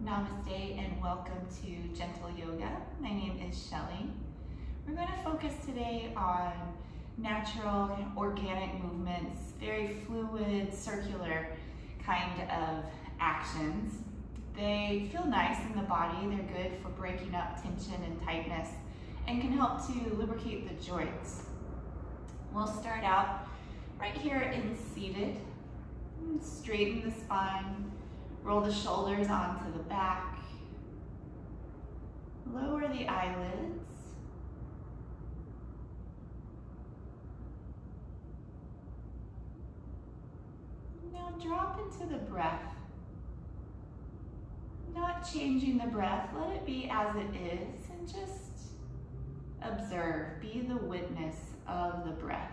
Namaste and welcome to Gentle Yoga. My name is Shelley. We're going to focus today on natural and organic movements, very fluid, circular kind of actions. They feel nice in the body. They're good for breaking up tension and tightness and can help to lubricate the joints. We'll start out right here in seated. Straighten the spine. Roll the shoulders onto the back. Lower the eyelids. Now drop into the breath. Not changing the breath, let it be as it is and just observe, be the witness of the breath.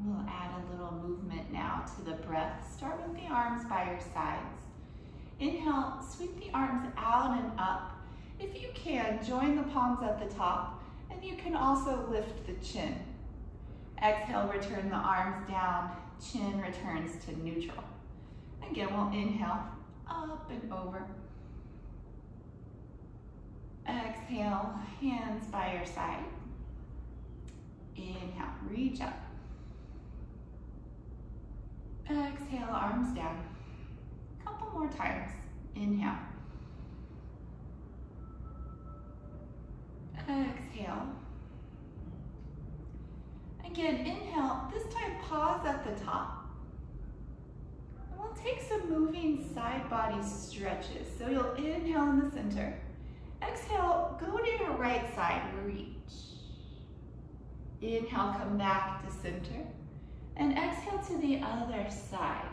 We'll add a little movement now to the breath. Start with the arms by your sides. Inhale, sweep the arms out and up. If you can, join the palms at the top, and you can also lift the chin. Exhale, return the arms down, chin returns to neutral. Again, we'll inhale, up and over. Exhale, hands by your side. Inhale, reach up. Exhale, arms down. Couple more times. Inhale. Exhale. Again, inhale. This time, pause at the top. And we'll take some moving side body stretches. So you'll inhale in the center. Exhale, go to your right side, reach. Inhale, come back to center. And exhale to the other side.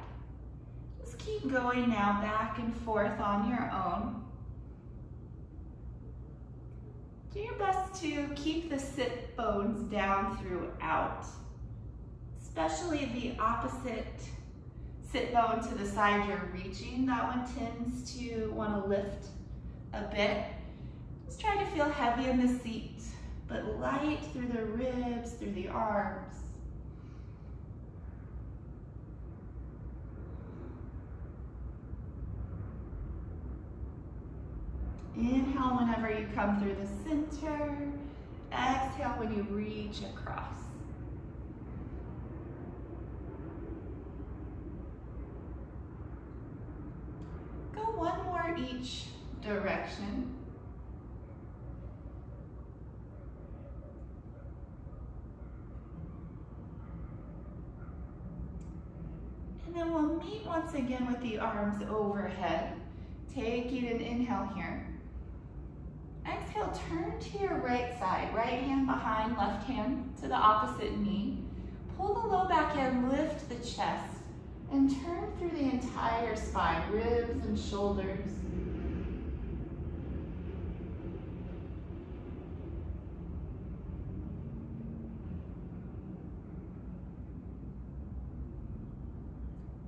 Just keep going now back and forth on your own. Do your best to keep the sit bones down throughout, especially the opposite sit bone to the side you're reaching. That one tends to want to lift a bit. Just try to feel heavy in the seat, but light through the ribs, through the arms. Inhale whenever you come through the center. Exhale when you reach across. Go one more each direction. And then we'll meet once again with the arms overhead. Taking an inhale here. Exhale, turn to your right side. Right hand behind, left hand to the opposite knee. Pull the low back in, lift the chest, and turn through the entire spine, ribs and shoulders.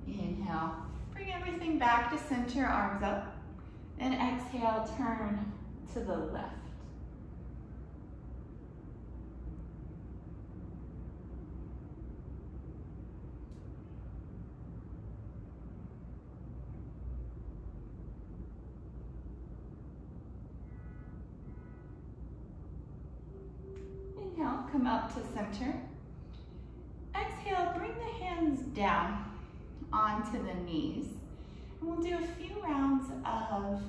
Inhale, bring everything back to center, arms up. And exhale, turn to the left. Inhale, come up to center. Exhale, bring the hands down onto the knees. And we'll do a few rounds of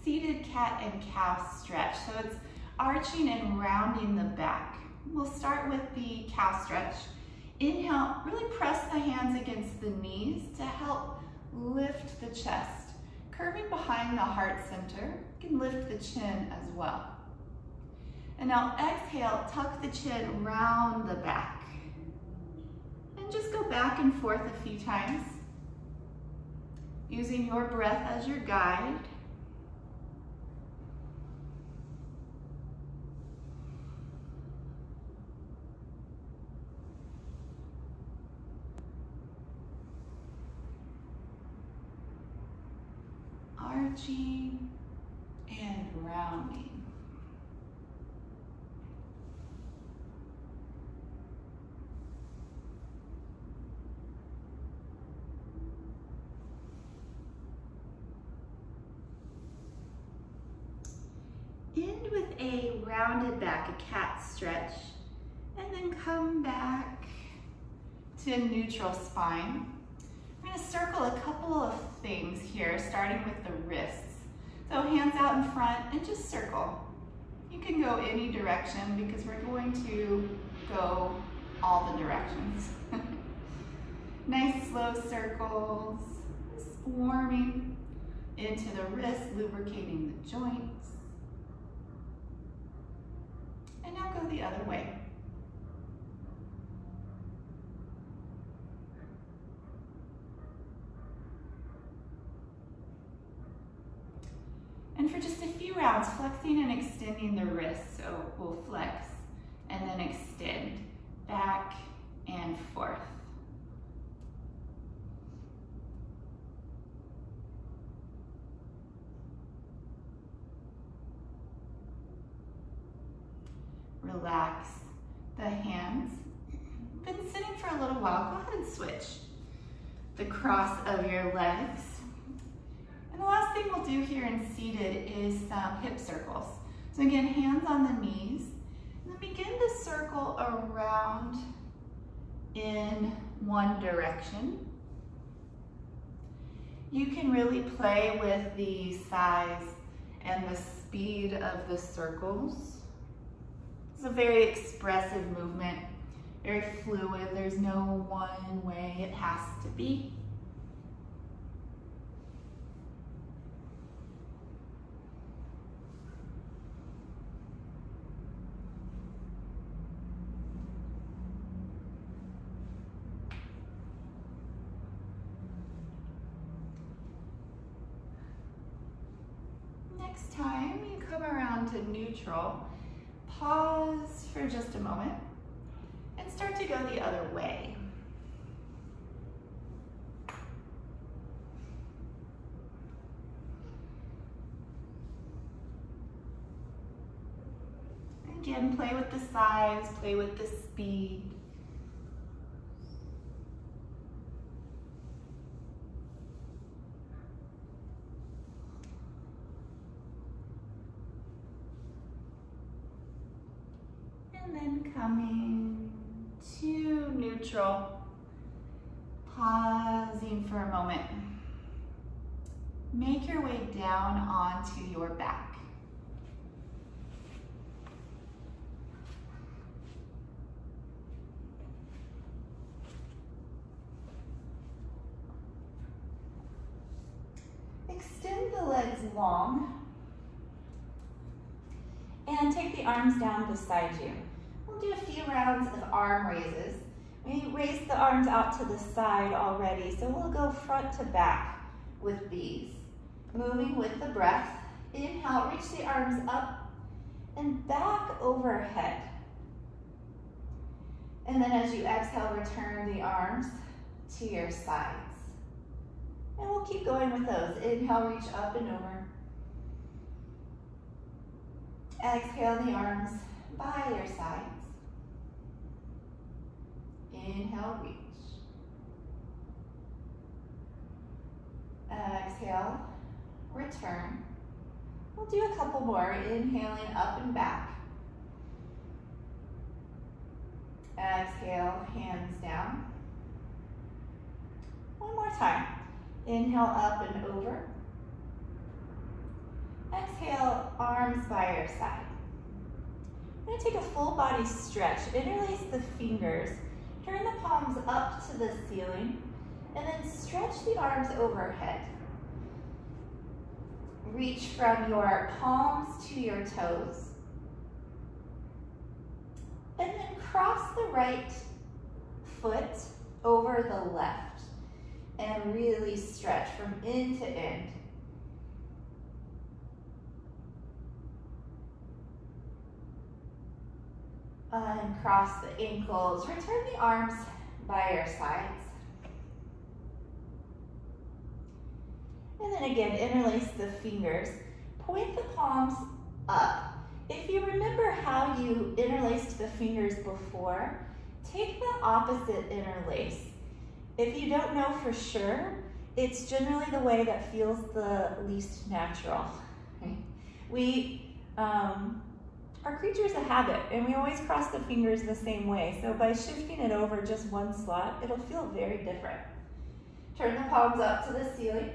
seated cat and cow stretch. So it's arching and rounding the back. We'll start with the cow stretch. Inhale, really press the hands against the knees to help lift the chest. Curving behind the heart center, you can lift the chin as well. And now exhale, tuck the chin round the back. And just go back and forth a few times, using your breath as your guide. stretching and rounding. End with a rounded back, a cat stretch, and then come back to neutral spine. We're going to circle a couple of things here, starting with the wrists. So hands out in front and just circle. You can go any direction because we're going to go all the directions. Nice slow circles, just warming into the wrists, lubricating the joints. And now go the other way. And for just a few rounds, flexing and extending the wrists. So we'll flex and then extend back and forth. Relax the hands. Been sitting for a little while. Go ahead and switch the cross of your legs. And the last thing we'll do here in seated is some hip circles. So again, hands on the knees. And then begin to circle around in one direction. You can really play with the size and the speed of the circles. It's a very expressive movement, very fluid. There's no one way it has to be. Next time you come around to neutral, pause for just a moment and start to go the other way. Again, play with the size, play with the speed. And then coming to neutral, pausing for a moment. Make your way down onto your back. Extend the legs long and take the arms down beside you. We'll do a few rounds of arm raises. We raised the arms out to the side already, so we'll go front to back with these. Moving with the breath. Inhale, reach the arms up and back overhead. And then as you exhale, return the arms to your sides. And we'll keep going with those. Inhale, reach up and over. Exhale, the arms by your sides. Inhale, reach. Exhale, return. We'll do a couple more. Inhaling up and back. Exhale, hands down. One more time. Inhale, up and over. Exhale, arms by your side. I'm going to take a full body stretch. Interlace the fingers. Turn the palms up to the ceiling. And then stretch the arms overhead. Reach from your palms to your toes. And then cross the right foot over the left. And really stretch from end to end. Uncross the ankles. Return the arms by your sides. And then again, interlace the fingers. Point the palms up. If you remember how you interlaced the fingers before, take the opposite interlace. If you don't know for sure, it's generally the way that feels the least natural. Our creature's a habit, and we always cross the fingers the same way. So by shifting it over just one slot, it'll feel very different. Turn the palms up to the ceiling,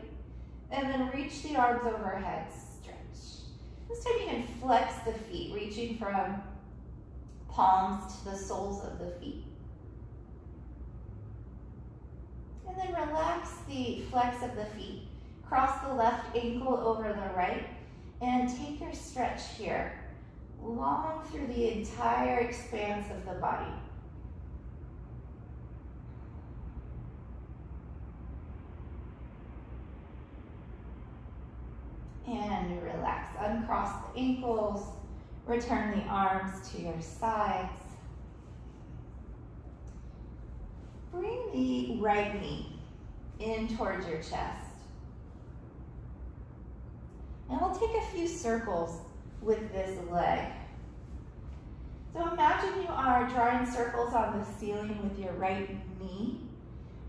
and then reach the arms overhead. Stretch. This time you can flex the feet, reaching from palms to the soles of the feet. And then relax the flex of the feet. Cross the left ankle over the right, and take your stretch here. Long through the entire expanse of the body. And relax. Uncross the ankles. Return the arms to your sides. Bring the right knee in towards your chest. And we'll take a few circles with this leg. So imagine you are drawing circles on the ceiling with your right knee,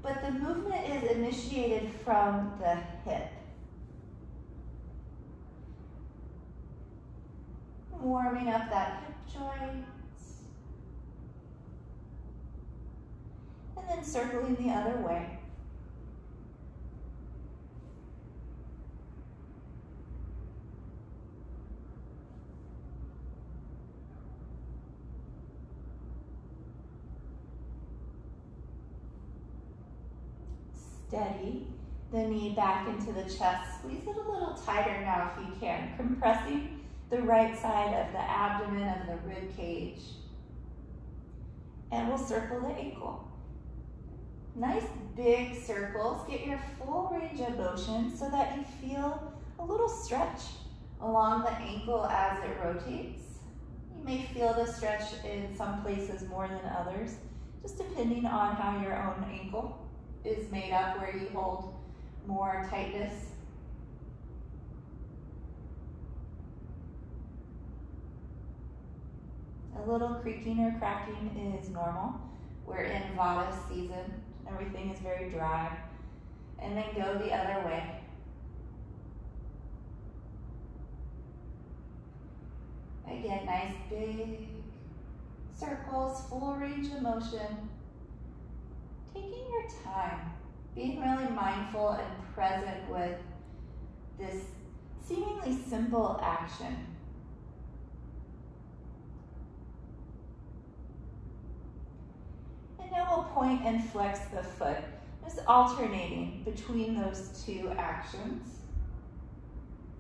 but the movement is initiated from the hip. Warming up that hip joint. And then circling the other way. Steady the knee back into the chest. Squeeze it a little tighter now if you can, compressing the right side of the abdomen of the rib cage. And we'll circle the ankle. Nice big circles. Get your full range of motion so that you feel a little stretch along the ankle as it rotates. You may feel the stretch in some places more than others, just depending on how your own ankle is made up, where you hold more tightness. A little creaking or cracking is normal. We're in Vata season. Everything is very dry. And then go the other way. Again, nice big circles, full range of motion. Taking your time, being really mindful and present with this seemingly simple action. And now we'll point and flex the foot, just alternating between those two actions.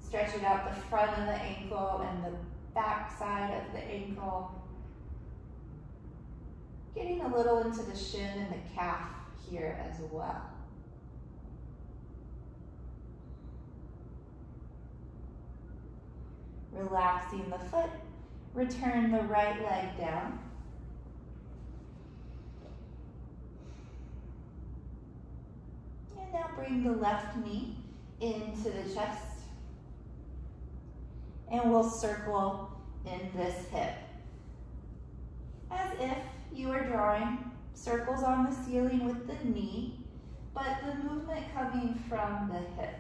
Stretching out the front of the ankle and the back side of the ankle. Getting a little into the shin and the calf here as well. Relaxing the foot, return the right leg down. And now bring the left knee into the chest. And we'll circle in this hip. As if you are drawing circles on the ceiling with the knee, but the movement coming from the hip.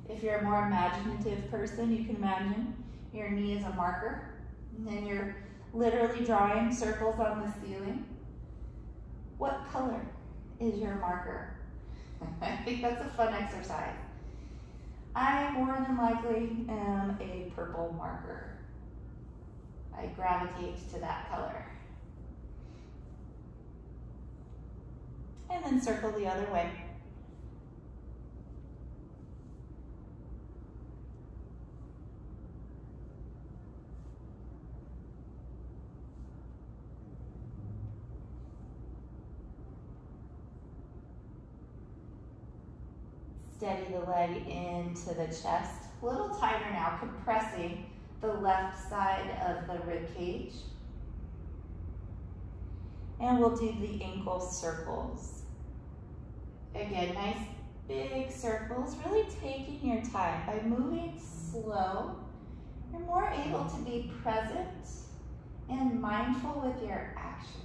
If you're a more imaginative person, you can imagine your knee is a marker, and then you're literally drawing circles on the ceiling. What color is your marker? I think that's a fun exercise. I more than likely am a purple marker. I gravitate to that color. And then circle the other way. Steady the leg into the chest. A little tighter now, compressing the left side of the rib cage. And we'll do the ankle circles. Again, nice big circles, really taking your time. By moving slow, you're more able to be present and mindful with your actions.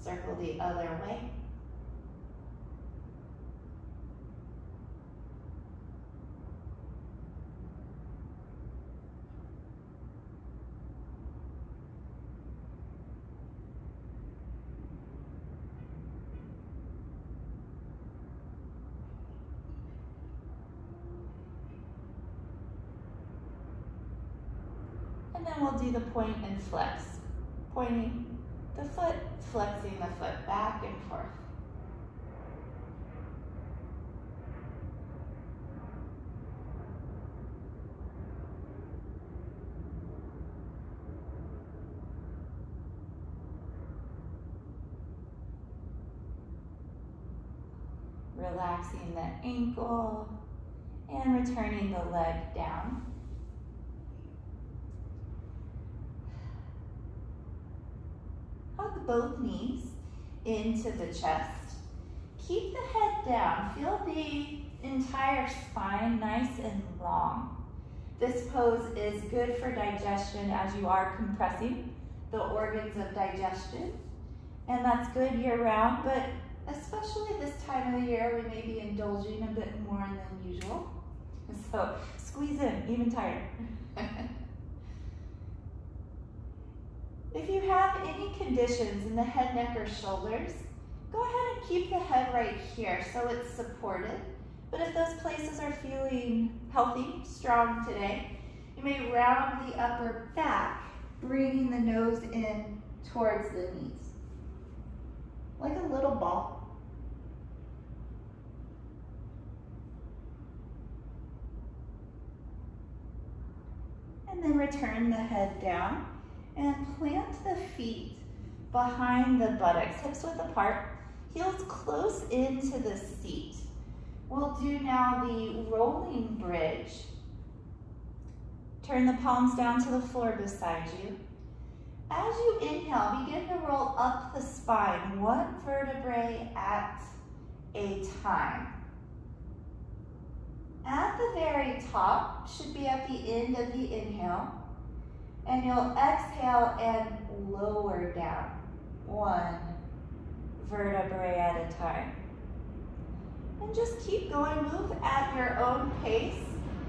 Circle the other way. And then we'll do the point and flex. Pointing the foot, flexing the foot back and forth. Relaxing the ankle and returning the leg down. Hug both knees into the chest. Keep the head down. Feel the entire spine nice and long. This pose is good for digestion as you are compressing the organs of digestion. And that's good year round, but especially this time of the year, we may be indulging a bit more than usual. So squeeze in, even tighter. If you have any conditions in the head, neck, or shoulders, go ahead and keep the head right here so it's supported. But if those places are feeling healthy, strong today, you may round the upper back, bringing the nose in towards the knees, like a little ball. And then return the head down. And plant the feet behind the buttocks, hips width apart, heels close into the seat. We'll do now the rolling bridge. Turn the palms down to the floor beside you. As you inhale, begin to roll up the spine, one vertebrae at a time. At the very top, should be at the end of the inhale, and you'll exhale and lower down, one vertebrae at a time. And just keep going, move at your own pace,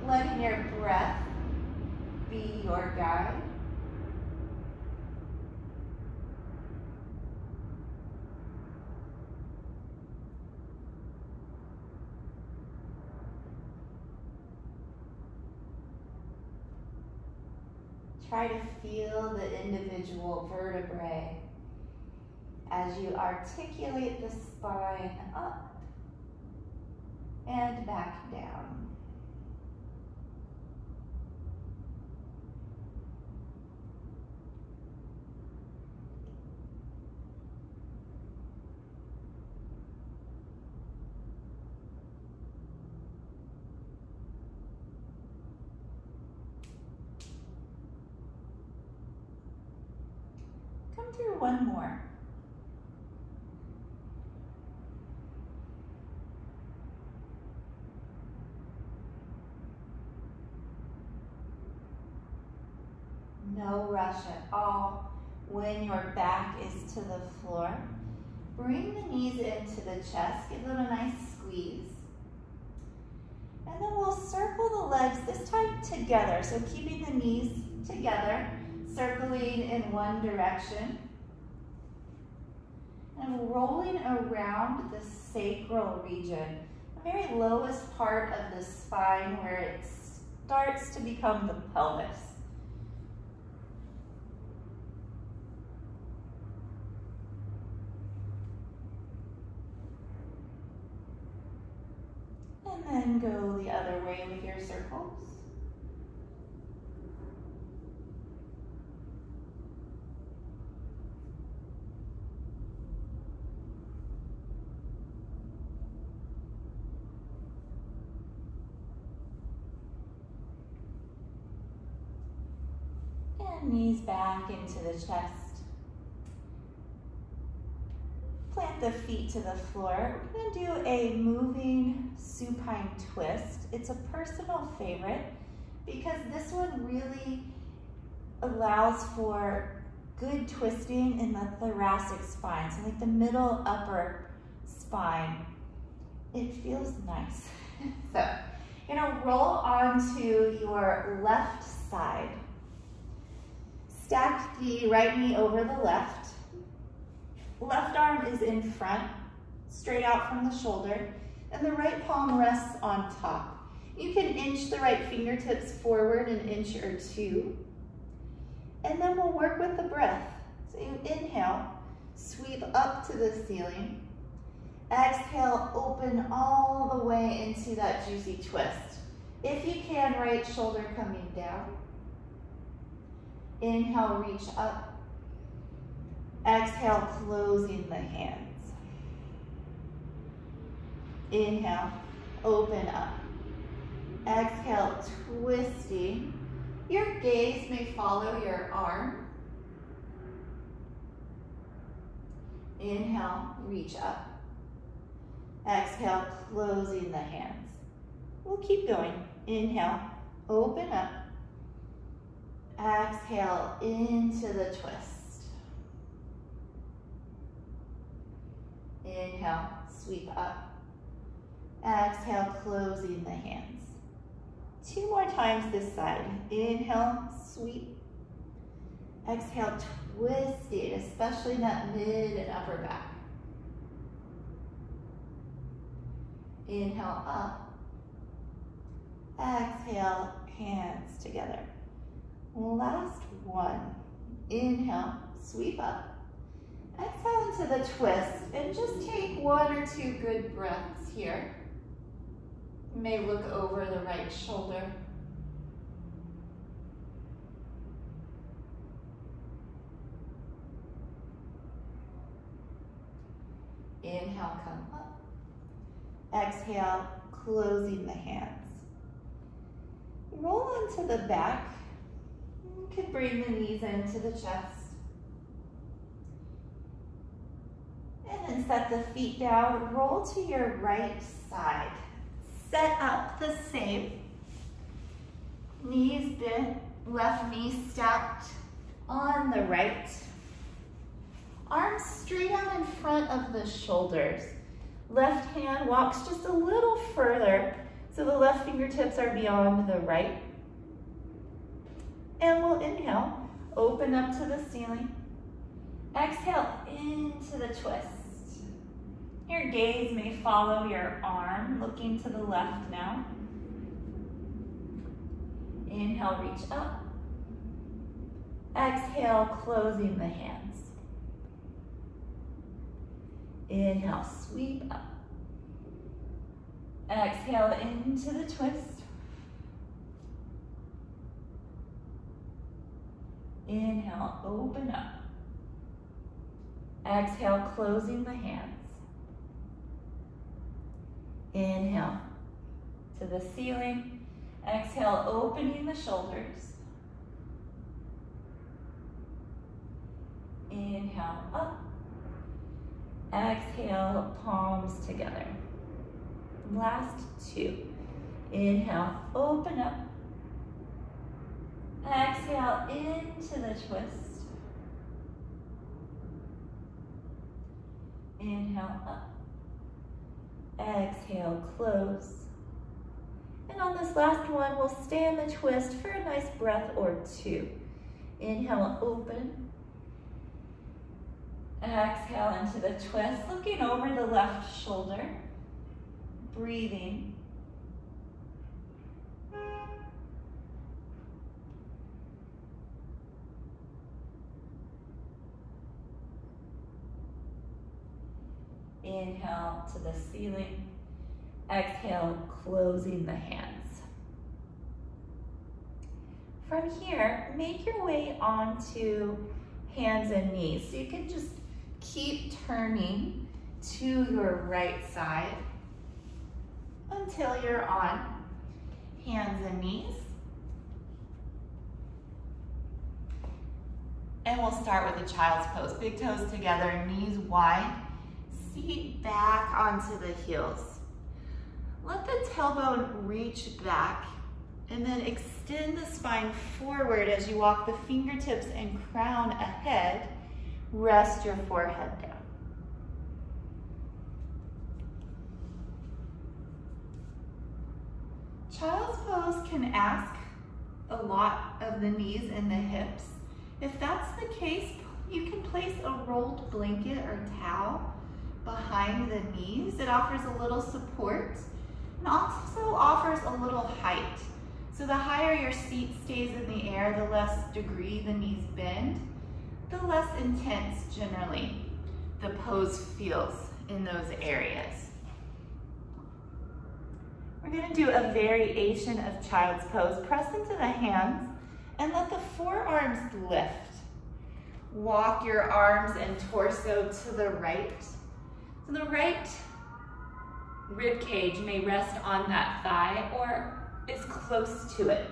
letting your breath be your guide. Try to feel the individual vertebrae as you articulate the spine up and back down. Come through one more. No rush at all. When your back is to the floor, bring the knees into the chest, give them a nice squeeze. And then we'll circle the legs, this time together. So keeping the knees together, circling in one direction. And rolling around the sacral region, the very lowest part of the spine where it starts to become the pelvis. And then go the other way with your circles. And knees back into the chest. Plant the feet to the floor. We're gonna do a moving supine twist. It's a personal favorite because this one really allows for good twisting in the thoracic spine, so like the middle upper spine. It feels nice. So you're gonna roll onto your left side. Stack the right knee over the left. Left arm is in front, straight out from the shoulder, and the right palm rests on top. You can inch the right fingertips forward an inch or two. And then we'll work with the breath. So you inhale, sweep up to the ceiling. Exhale, open all the way into that juicy twist. If you can, right shoulder coming down. Inhale, reach up. Exhale, closing the hands. Inhale, open up. Exhale, twisting. Your gaze may follow your arm. Inhale, reach up. Exhale, closing the hands. We'll keep going. Inhale, open up. Exhale, into the twist. Inhale, sweep up. Exhale, closing the hands. 2 more times this side. Inhale, sweep. Exhale, twist it, especially in that mid and upper back. Inhale, up. Exhale, hands together. Last one. Inhale, sweep up. Exhale into the twist, and just take 1 or 2 good breaths here. You may look over the right shoulder. Inhale, come up. Exhale, closing the hands. Roll onto the back. You can bring the knees into the chest. And then set the feet down. Roll to your right side. Set up the same. Knees bent, left knee stacked on the right. Arms straight out in front of the shoulders. Left hand walks just a little further so the left fingertips are beyond the right. And we'll inhale, open up to the ceiling. Exhale into the twist. Your gaze may follow your arm, looking to the left now. Inhale, reach up. Exhale, closing the hands. Inhale, sweep up. Exhale into the twist. Inhale, open up. Exhale, closing the hands. Inhale to the ceiling. Exhale, opening the shoulders. Inhale, up. Exhale, palms together. Last 2. Inhale, open up. Exhale into the twist. Inhale, up. Exhale, close. And on this last one, we'll stay in the twist for a nice breath or 2. Inhale, open. Exhale into the twist, looking over the left shoulder. Breathing. Inhale to the ceiling. Exhale, closing the hands. From here, make your way onto hands and knees. So you can just keep turning to your right side until you're on hands and knees. And we'll start with a child's pose. Big toes together, knees wide, seat back onto the heels. Let the tailbone reach back and then extend the spine forward as you walk the fingertips and crown ahead. Rest your forehead down. Child's pose can ask a lot of the knees and the hips. If that's the case, you can place a rolled blanket or towel behind the knees. It offers a little support and also offers a little height. So the higher your seat stays in the air, the less degree the knees bend, the less intense generally the pose feels in those areas. We're going to do a variation of child's pose. Press into the hands and let the forearms lift. Walk your arms and torso to the right. So the right rib cage may rest on that thigh or is close to it.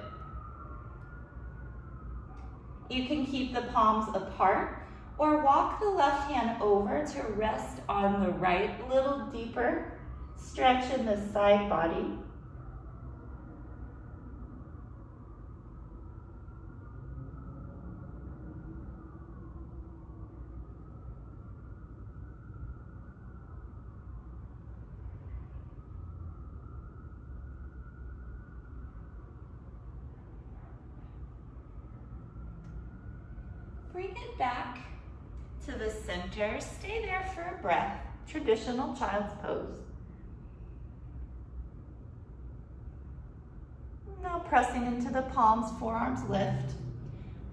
You can keep the palms apart or walk the left hand over to rest on the right, a little deeper. Stretch in the side body. Bring it back to the center. Stay there for a breath. Traditional child's pose. Now pressing into the palms, forearms lift.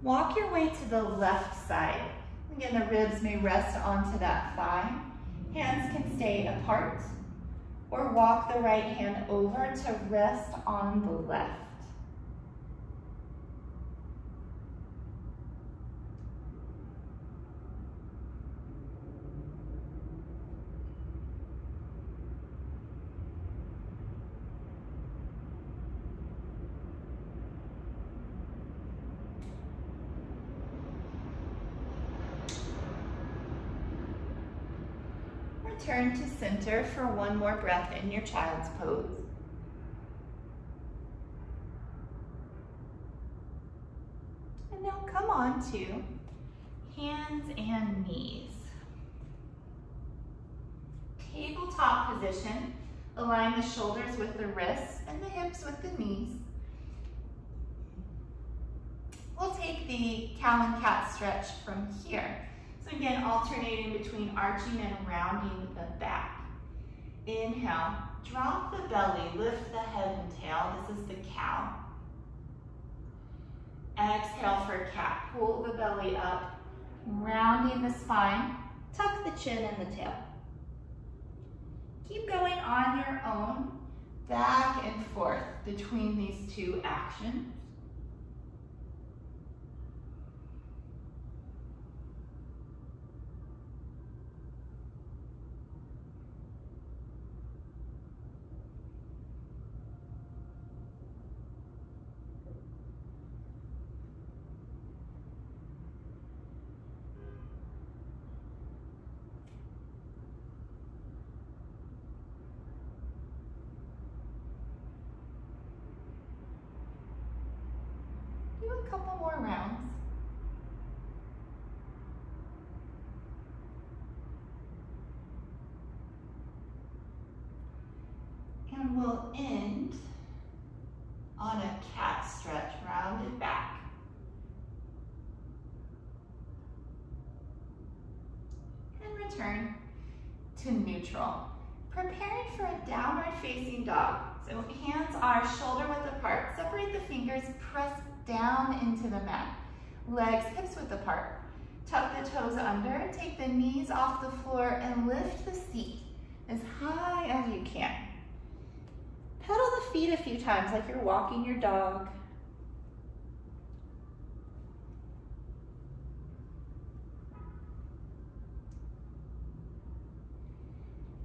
Walk your way to the left side. Again, the ribs may rest onto that thigh. Hands can stay apart, or walk the right hand over to rest on the left. Return to center for one more breath in your child's pose. And now come on to hands and knees. Tabletop position. Align the shoulders with the wrists and the hips with the knees. We'll take the cow and cat stretch from here. So again, alternating between arching and rounding the back. Inhale, drop the belly, lift the head and tail. This is the cow. Exhale for cat. Pull the belly up, rounding the spine. Tuck the chin and the tail. Keep going on your own, back and forth between these two actions. A couple more rounds. And we'll end on a cat stretch, rounded back. And return to neutral. Preparing for a downward facing dog. So hands are shoulder width apart. Separate the fingers, press down into the mat. Legs hips width apart. Tuck the toes under, take the knees off the floor and lift the seat as high as you can. Pedal the feet a few times like you're walking your dog.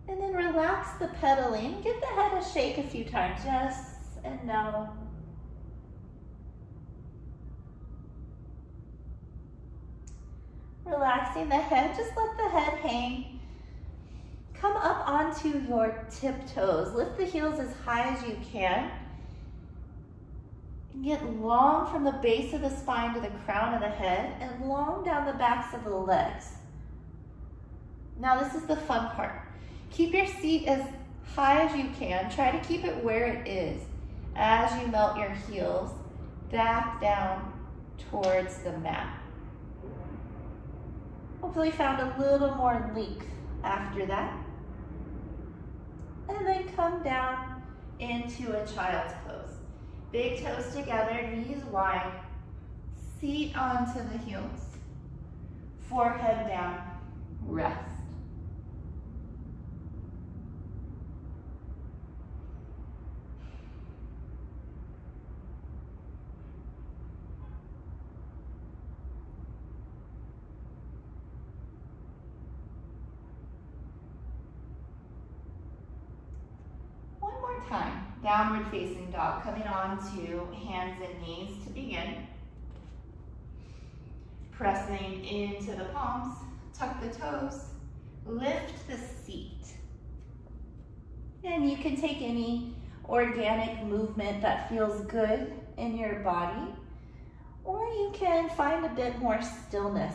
And then relax the pedaling. Give the head a shake a few times. Yes and no. Relaxing the head, just let the head hang. Come up onto your tiptoes. Lift the heels as high as you can. Get long from the base of the spine to the crown of the head and long down the backs of the legs. Now this is the fun part. Keep your seat as high as you can. Try to keep it where it is as you melt your heels back down towards the mat. Hopefully found a little more length after that. And then come down into a child's pose. Big toes together, knees wide, seat onto the heels, forehead down, rest. One more time. Downward facing dog, coming on to hands and knees to begin. Pressing into the palms, tuck the toes, lift the seat. And you can take any organic movement that feels good in your body, or you can find a bit more stillness.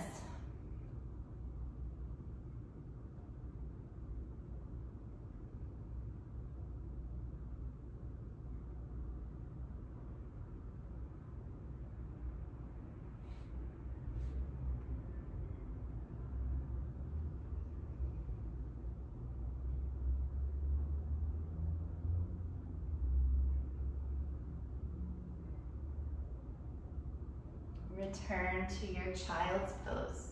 Return to your child's pose.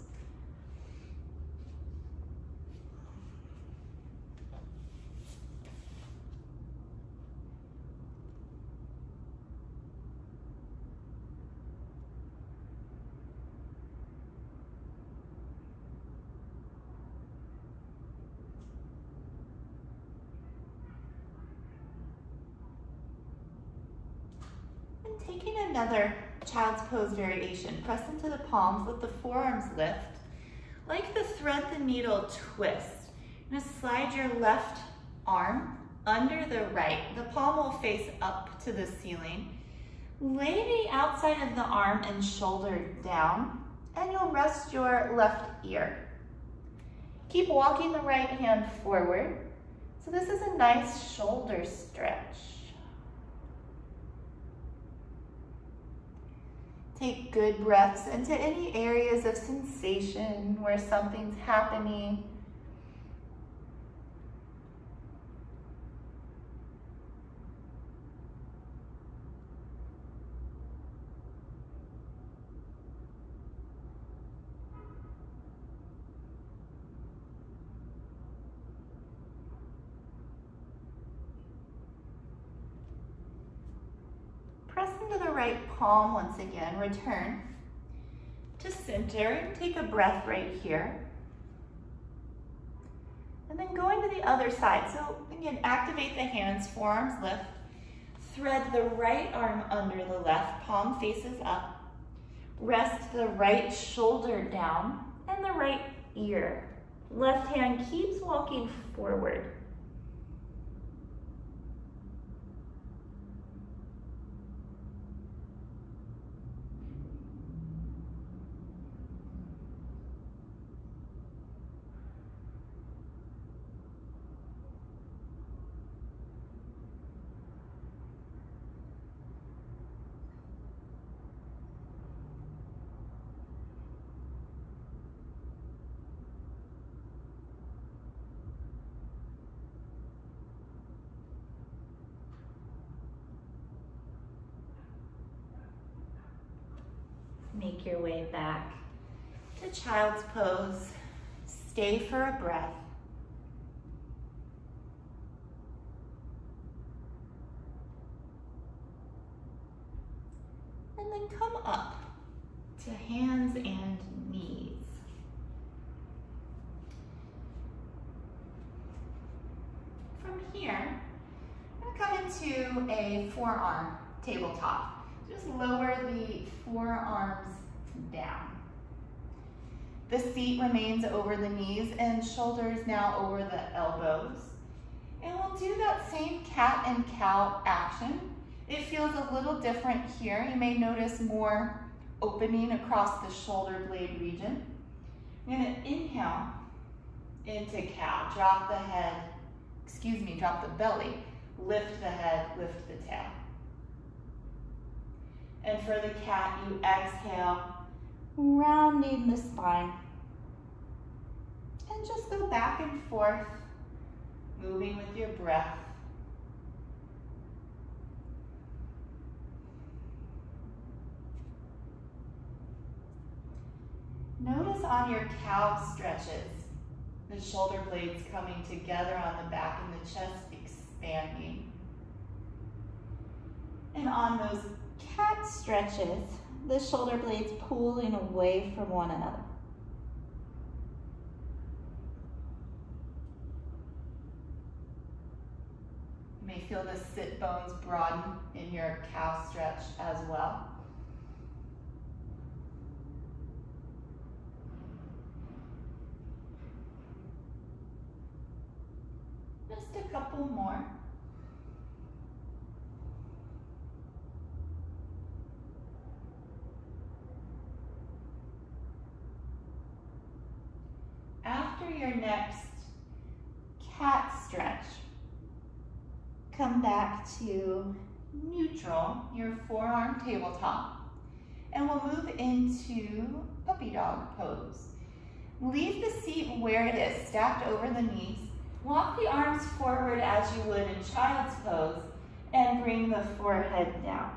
And taking another child's pose variation. Press into the palms, let the forearms lift. Like the thread the needle twist. You're gonna slide your left arm under the right. The palm will face up to the ceiling. Lay the outside of the arm and shoulder down, and you'll rest your left ear. Keep walking the right hand forward. So this is a nice shoulder stretch. Take good breaths into any areas of sensation where something's happening. Press into the right palm once again. Return to center. Take a breath right here. And then go into the other side. So again, activate the hands, forearms lift. Thread the right arm under the left, palm faces up. Rest the right shoulder down and the right ear. Left hand keeps walking forward. Make your way back to child's pose. Stay for a breath. And then come up to hands and knees. From here, I'm going to come into a forearm tabletop. Just lower the forearms down. The seat remains over the knees and shoulders now over the elbows. And we'll do that same cat and cow action. It feels a little different here. You may notice more opening across the shoulder blade region. I'm gonna inhale into cow, drop the head, drop the belly, lift the head, lift the tail. And for the cat, you exhale, rounding the spine. And just go back and forth, moving with your breath. Notice on your cow stretches, the shoulder blades coming together on the back and the chest expanding. And on those cat stretches, the shoulder blades pulling away from one another. You may feel the sit bones broaden in your cow stretch as well. Just a couple more. After your next cat stretch, come back to neutral, your forearm tabletop, and we'll move into puppy dog pose. Leave the seat where it is, stacked over the knees. Walk the arms forward as you would in child's pose and bring the forehead down.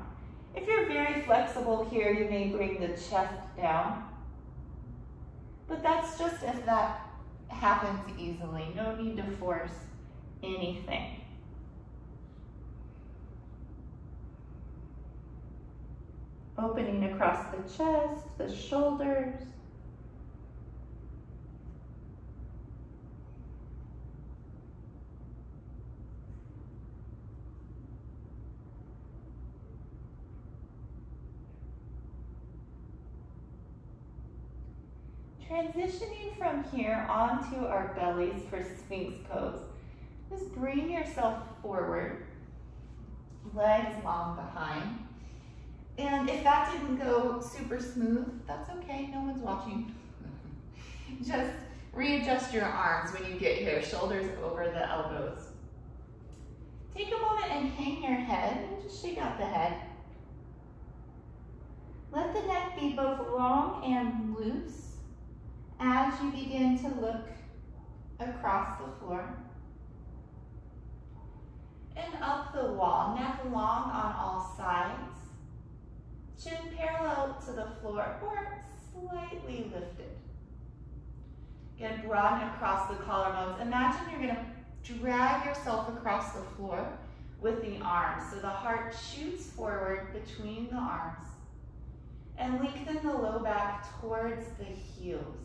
If you're very flexible here, you may bring the chest down. But that's just if that happens easily. No need to force anything. Opening across the chest, the shoulders. Transitioning from here onto our bellies for Sphinx Pose. Just bring yourself forward, legs long behind. And if that didn't go super smooth, that's okay, no one's watching. Just readjust your arms when you get here, shoulders over the elbows. Take a moment and hang your head and just shake out the head. Let the neck be both long and loose as you begin to look across the floor and up the wall, neck long on all sides, chin parallel to the floor or slightly lifted. Again, broaden across the collarbones. Imagine you're going to drag yourself across the floor with the arms, so the heart shoots forward between the arms and lengthen the low back towards the heels.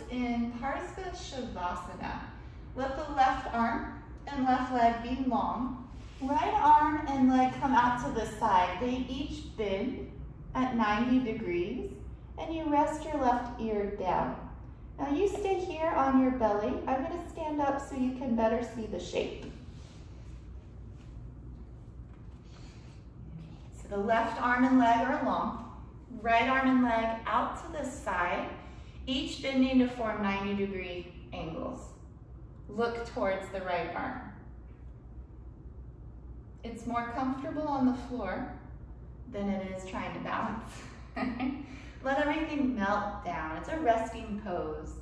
In Shavasana, let the left arm and left leg be long. Right arm and leg come out to the side. They each bend at 90 degrees, and you rest your left ear down. Now you stay here on your belly. I'm going to stand up so you can better see the shape. So the left arm and leg are long. Right arm and leg out to the side, each bending to form 90-degree angles. Look towards the right arm. It's more comfortable on the floor than it is trying to balance. Let everything melt down. It's a resting pose.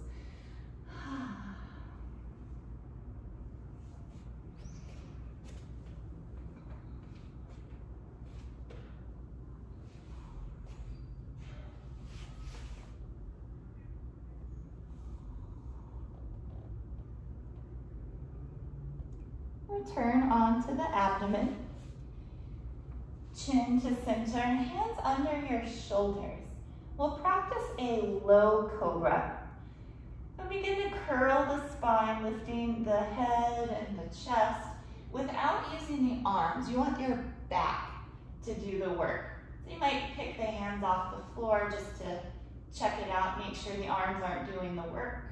Return onto the abdomen. Chin to center, hands under your shoulders. We'll practice a low cobra. So begin to curl the spine, lifting the head and the chest without using the arms. You want your back to do the work. So you might pick the hands off the floor just to check it out, make sure the arms aren't doing the work.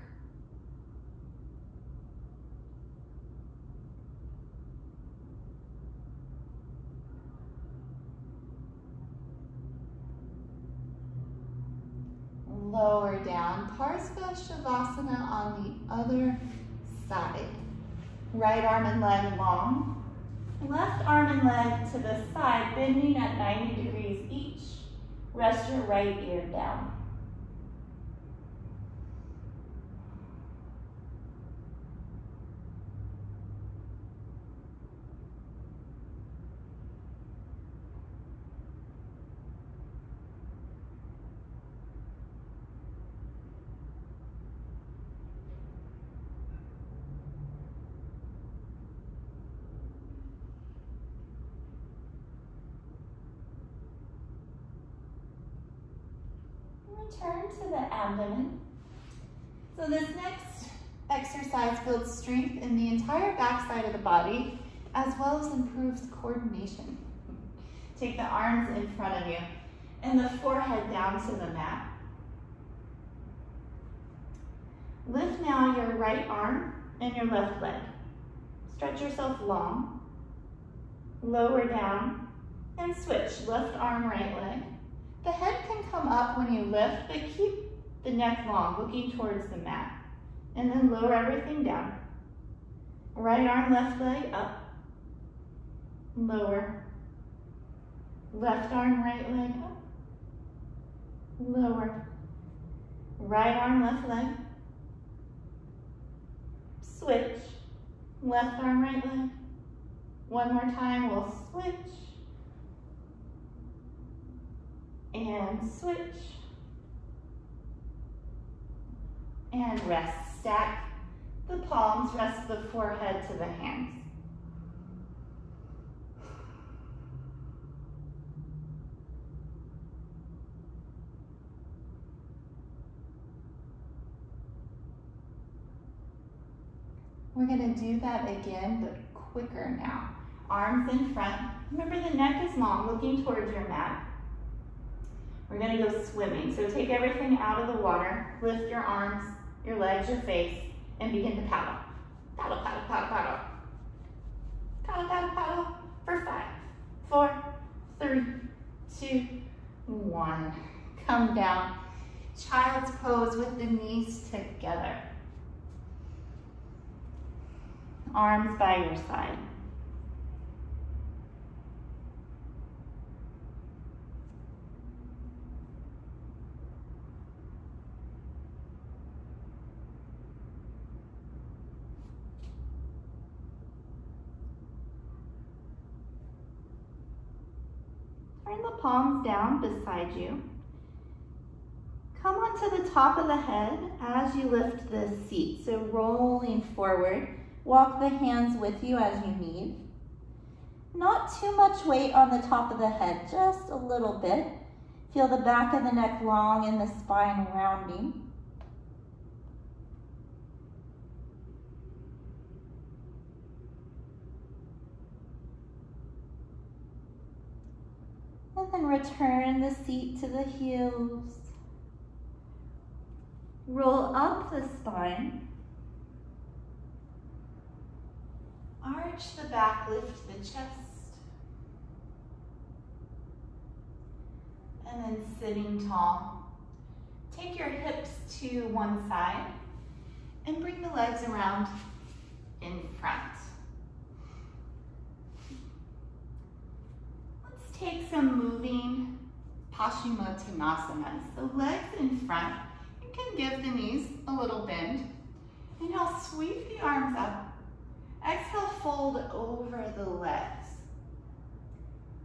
Lower down, Parsva-Shavasana on the other side. Right arm and leg long. Left arm and leg to the side, bending at 90 degrees each. Rest your right ear down. Return to the abdomen. So this next exercise builds strength in the entire backside of the body, as well as improves coordination. Take the arms in front of you and the forehead down to the mat. Lift now your right arm and your left leg. Stretch yourself long. Lower down and switch. Left arm, right leg. The head can come up when you lift, but keep the neck long, looking towards the mat. And then lower everything down. Right arm, left leg, up. Lower. Left arm, right leg, up. Lower. Right arm, left leg. Switch. Left arm, right leg. One more time, we'll switch. And switch. And rest. Stack the palms, rest the forehead to the hands. We're going to do that again, but quicker now. Arms in front. Remember, the neck is long, looking towards your mat. We're going to go swimming. So take everything out of the water, lift your arms, your legs, your face, and begin to paddle. Paddle, paddle, paddle, paddle. Paddle, paddle, paddle for 5, 4, 3, 2, 1. Come down. Child's pose with the knees together. Arms by your side. Turn the palms down beside you. Come onto the top of the head as you lift the seat. So rolling forward. Walk the hands with you as you need. Not too much weight on the top of the head, just a little bit. Feel the back of the neck long and the spine rounding. And then return the seat to the heels. Roll up the spine. Arch the back, lift the chest. And then sitting tall. Take your hips to one side and bring the legs around in front. Let's take some moving Paschimottanasana. So legs in front. You can give the knees a little bend. Inhale, sweep the arms up. Exhale, fold over the legs.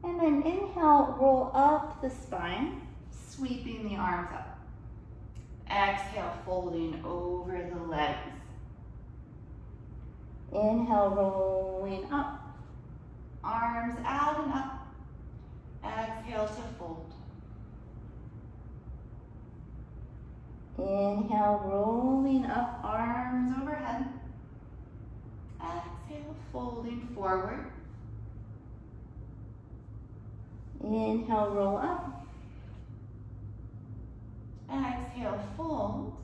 And then inhale, roll up the spine, sweeping the arms up. Exhale, folding over the legs. Inhale, rolling up. Arms out and up. Exhale to fold. Inhale, rolling up, arms overhead. Exhale, folding forward. Inhale, roll up. Exhale, fold.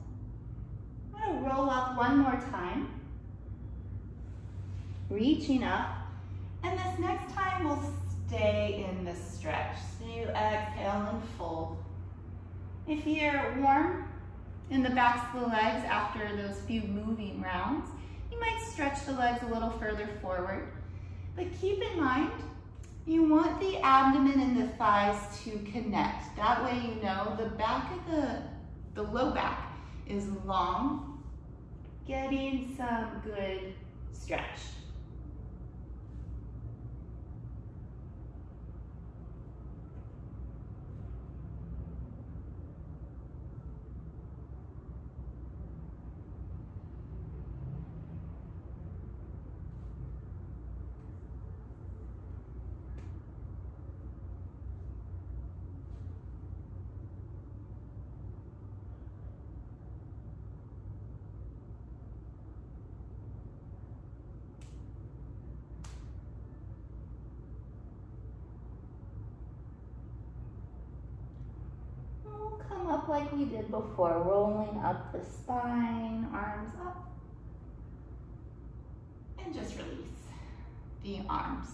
I'm going to roll up one more time. Reaching up. And this next time we'll stay in the stretch. So you exhale and fold. If you're warm in the backs of the legs after those few moving rounds, you might stretch the legs a little further forward. But keep in mind, you want the abdomen and the thighs to connect. That way you know the back of the low back is long, getting some good stretch. Come up like we did before, rolling up the spine, arms up. And just release the arms.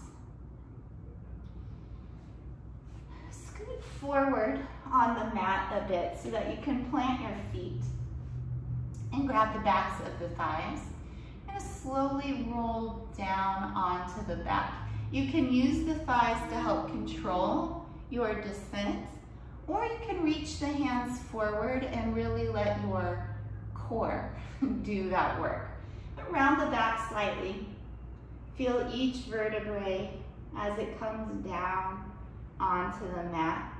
Scoot forward on the mat a bit so that you can plant your feet and grab the backs of the thighs and slowly roll down onto the back. You can use the thighs to help control your descent, or you can reach the hands forward and really let your core do that work. Round the back slightly. Feel each vertebrae as it comes down onto the mat.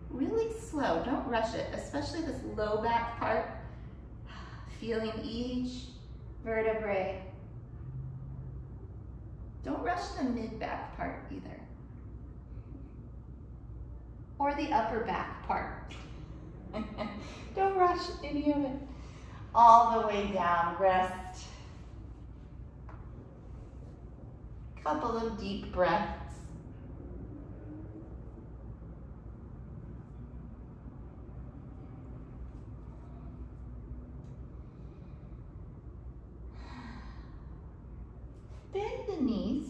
Really slow, don't rush it, especially this low back part. Feeling each vertebrae. Don't rush the mid back part either. Or the upper back part. Don't rush any of it. All the way down, rest. Couple of deep breaths. Bend the knees.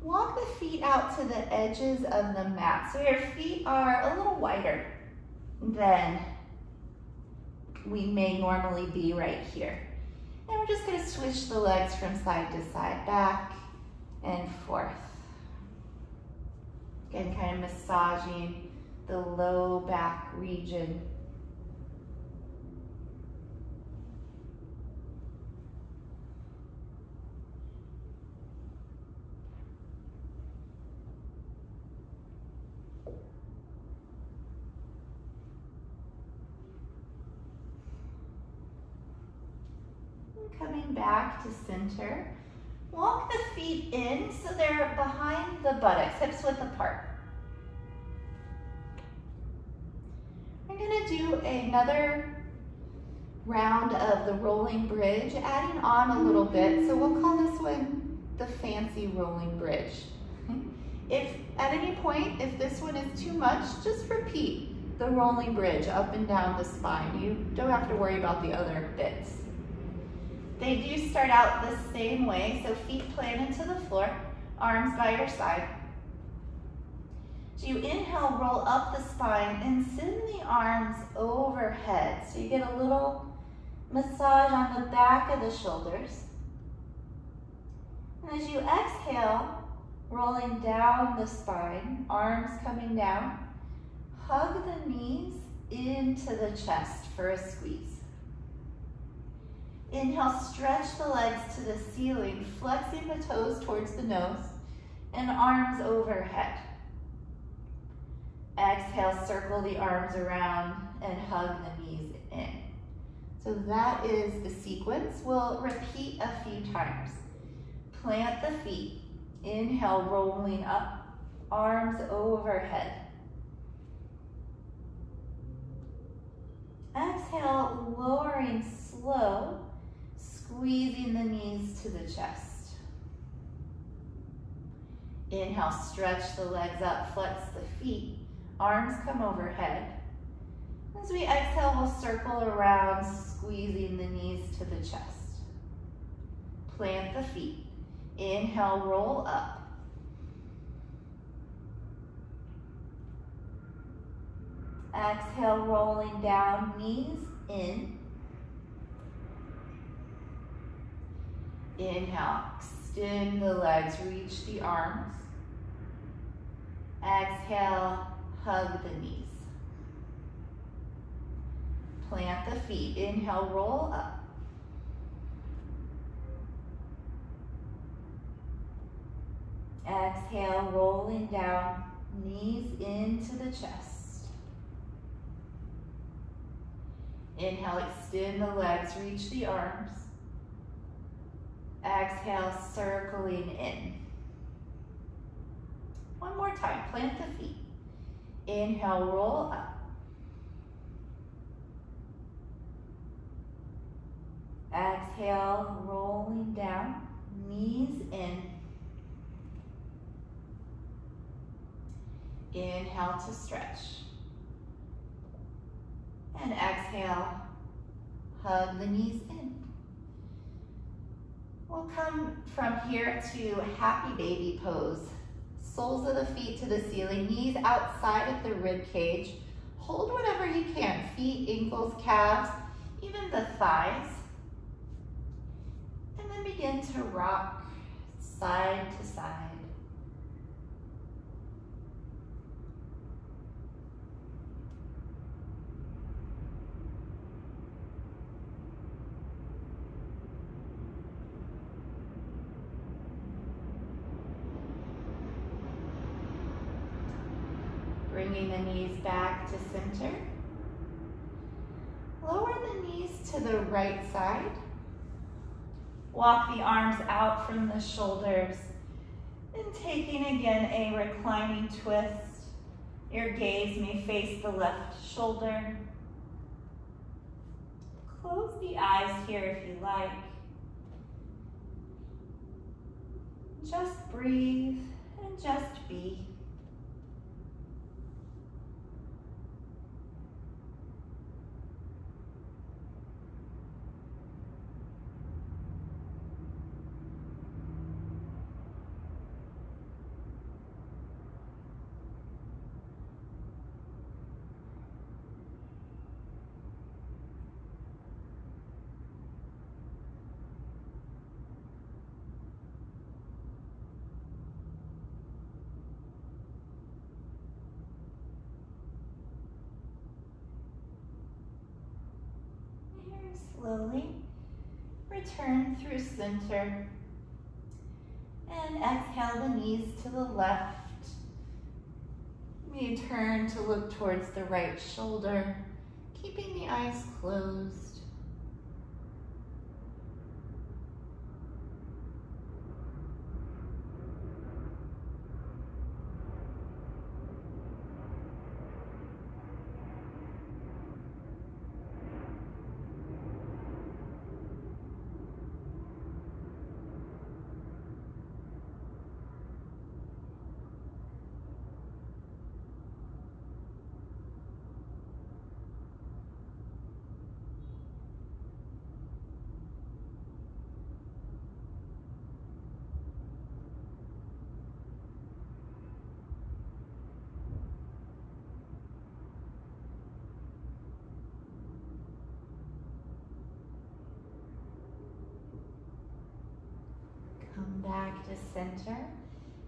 Walk the feet out to the edges of the mat so your feet are a little wider than we may normally be right here. And we're just going to switch the legs from side to side, back and forth. Again, kind of massaging the low back region. Coming back to center. Walk the feet in so they're behind the buttocks, hips width apart. We're going to do another round of the rolling bridge, adding on a little bit. So we'll call this one the fancy rolling bridge. If at any point, if this one is too much, just repeat the rolling bridge up and down the spine. You don't have to worry about the other bits. They do start out the same way, so feet plant into the floor, arms by your side. So you inhale, roll up the spine, and send the arms overhead. So you get a little massage on the back of the shoulders. And as you exhale, rolling down the spine, arms coming down, hug the knees into the chest for a squeeze. Inhale, stretch the legs to the ceiling, flexing the toes towards the nose and arms overhead. Exhale, circle the arms around and hug the knees in. So that is the sequence. We'll repeat a few times. Plant the feet. Inhale, rolling up, arms overhead. Exhale, lowering slow, squeezing the knees to the chest. Inhale, stretch the legs up, flex the feet, arms come overhead. As we exhale, we'll circle around, squeezing the knees to the chest. Plant the feet. Inhale, roll up. Exhale, rolling down, knees in. Inhale, extend the legs, reach the arms. Exhale, hug the knees. Plant the feet. Inhale, roll up. Exhale, rolling down, knees into the chest. Inhale, extend the legs, reach the arms. Exhale, circling in. One more time, plant the feet. Inhale, roll up. Exhale, rolling down, knees in. Inhale to stretch. And exhale, hug the knees in. We'll come from here to happy baby pose. Soles of the feet to the ceiling, knees outside of the rib cage. Hold whatever you can, feet, ankles, calves, even the thighs. And then begin to rock side to side. Bringing the knees back to center. Lower the knees to the right side. Walk the arms out from the shoulders. And taking again a reclining twist. Your gaze may face the left shoulder. Close the eyes here if you like. Just breathe and just be. Slowly return through center and exhale the knees to the left. You turn to look towards the right shoulder, keeping the eyes closed. Come back to center.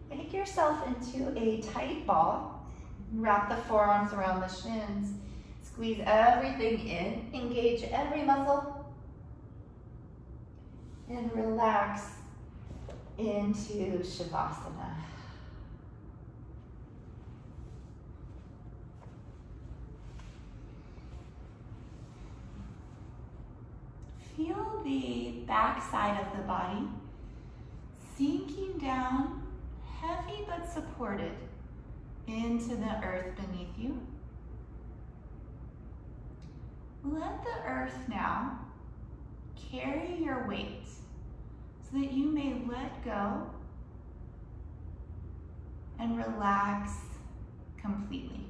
Make yourself into a tight ball. Wrap the forearms around the shins. Squeeze everything in. Engage every muscle. And relax into Shavasana. Feel the back side of the body sinking down, heavy but supported. into the earth beneath you. Let the earth now carry your weight so that you may let go and relax completely.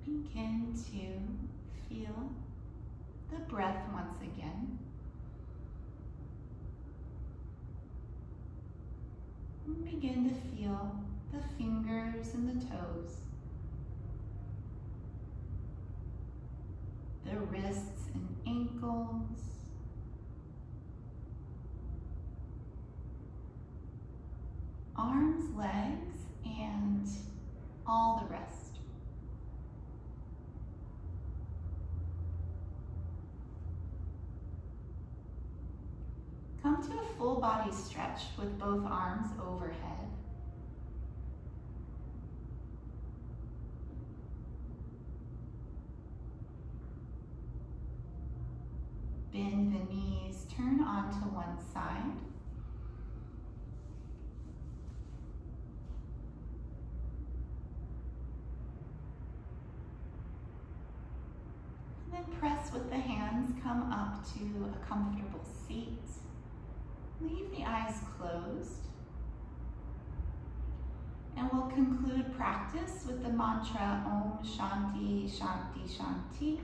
Begin to feel the breath once again. And begin to feel the fingers and the toes, the wrists and ankles, arms, legs, and all the rest. Come to a full body stretch with both arms overhead. Bend the knees, turn onto one side. And then press with the hands, come up to a comfortable seat. Leave the eyes closed. And we'll conclude practice with the mantra Om Shanti Shanti Shanti.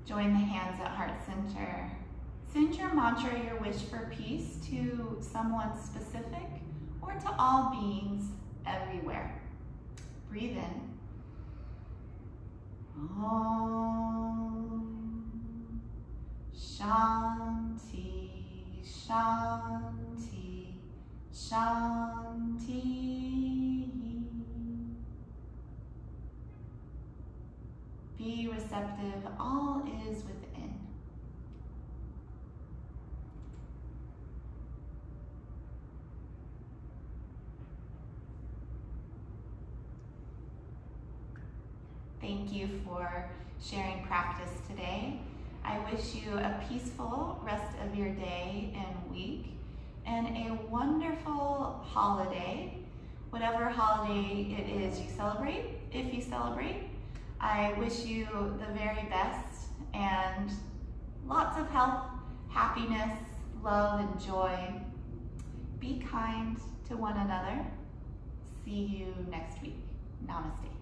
Join the hands at heart center. Send your mantra, your wish for peace, to someone specific or to all beings everywhere. Breathe in. Om Shanti Shanti Shanti. Be receptive, all is within. Thank you for sharing practice today. I wish you a peaceful rest of your day and week and a wonderful holiday, whatever holiday it is you celebrate, if you celebrate. I wish you the very best and lots of health, happiness, love, and joy. Be kind to one another. See you next week. Namaste.